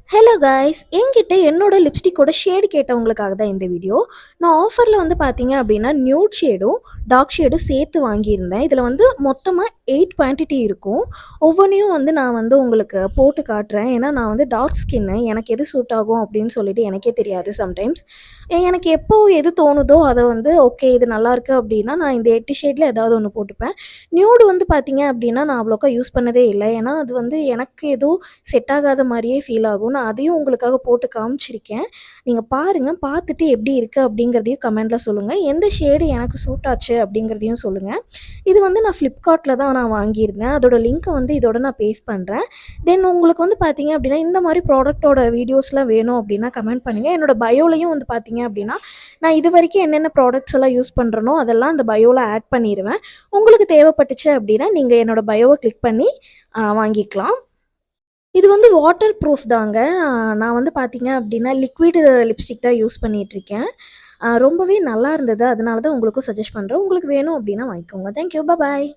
Hello guys, என்கிட்ட என்னோட லிப்ஸ்டிக்கோட shade கேட்டவங்களுக்காக தான் இந்த வீடியோ. நான் ஆஃபரில் வந்து பார்த்தீங்க அப்படின்னா நியூட் ஷேடும் டார்க் ஷேடும் சேர்த்து வாங்கியிருந்தேன். இதில் வந்து மொத்தமாக 8 குவான்டிட்டி இருக்கும். ஒவ்வொன்றையும் வந்து நான் வந்து உங்களுக்கு போட்டு காட்டுறேன். ஏன்னா நான் வந்து டார்க் ஸ்கின்னு, எனக்கு எது சூட் ஆகும் அப்படின்னு சொல்லிட்டு எனக்கே தெரியாது சம்டைம்ஸ். எனக்கு எப்போ எது தோணுதோ அதை வந்து ஓகே இது நல்லாயிருக்கு அப்படின்னா நான் இந்த 8 ஷேடில் ஏதாவது ஒன்று போட்டுப்பேன். நியூடு வந்து பார்த்தீங்க அப்படின்னா நான் அவ்வளோக்கா யூஸ் பண்ணதே இல்லை. ஏன்னா அது வந்து எனக்கு ஏதோ செட் ஆகாத மாதிரியே ஃபீல் ஆகும். நான் அதையும் உங்களுக்காக போட்டு காமிச்சிருக்கேன். நீங்க பாருங்க. பார்த்துட்டு எப்படி இருக்கு அப்படிங்கிறதையும் கமெண்ட்ல சொல்லுங்க. எந்த ஷேடு எனக்கு சூட் ஆச்சு அப்படிங்கிறதையும் சொல்லுங்க. இது வந்து நான் Flipkartல தான் நான் வாங்கியிருந்தேன். அதோட லிங்க்கை வந்து இதோட நான் பேஸ்ட் பண்றேன். தென் உங்களுக்கு வந்து பார்த்தீங்க அப்படின்னா, இந்த மாரி ப்ராடக்ட்டோட வீடியோஸ்லாம் வேணும் அப்படின்னா கமெண்ட் பண்ணுங்க. என்னோட பயோலயும் வந்து பார்த்தீங்க அப்படின்னா, நான் இதுவரைக்கும் என்னென்ன ப்ராடக்ட்ஸ் எல்லாம் யூஸ் பண்றேனோ அதெல்லாம் அந்த பயோல ஆட் பண்ணிருவேன். உங்களுக்கு தேவைப்பட்டுச்சு அப்படின்னா, நீங்க என்னோட பயோவ கிளிக் பண்ணி வாங்கிக்கலாம். இது வந்து வாட்டர் ப்ரூஃப் தாங்க. நான் வந்து பார்த்தீங்க அப்டின்னா, லிக்விடு லிப்ஸ்டிக் தான் யூஸ் பண்ணிட்டுருக்கேன். ரொம்பவே நல்லா இருந்தது. அதனால தான் உங்களுக்கும் சஜெஸ்ட் பண்றேன். உங்களுக்கு வேணும் அப்டின்னா வாங்கிக்கோங்க. Thank you. பாய்.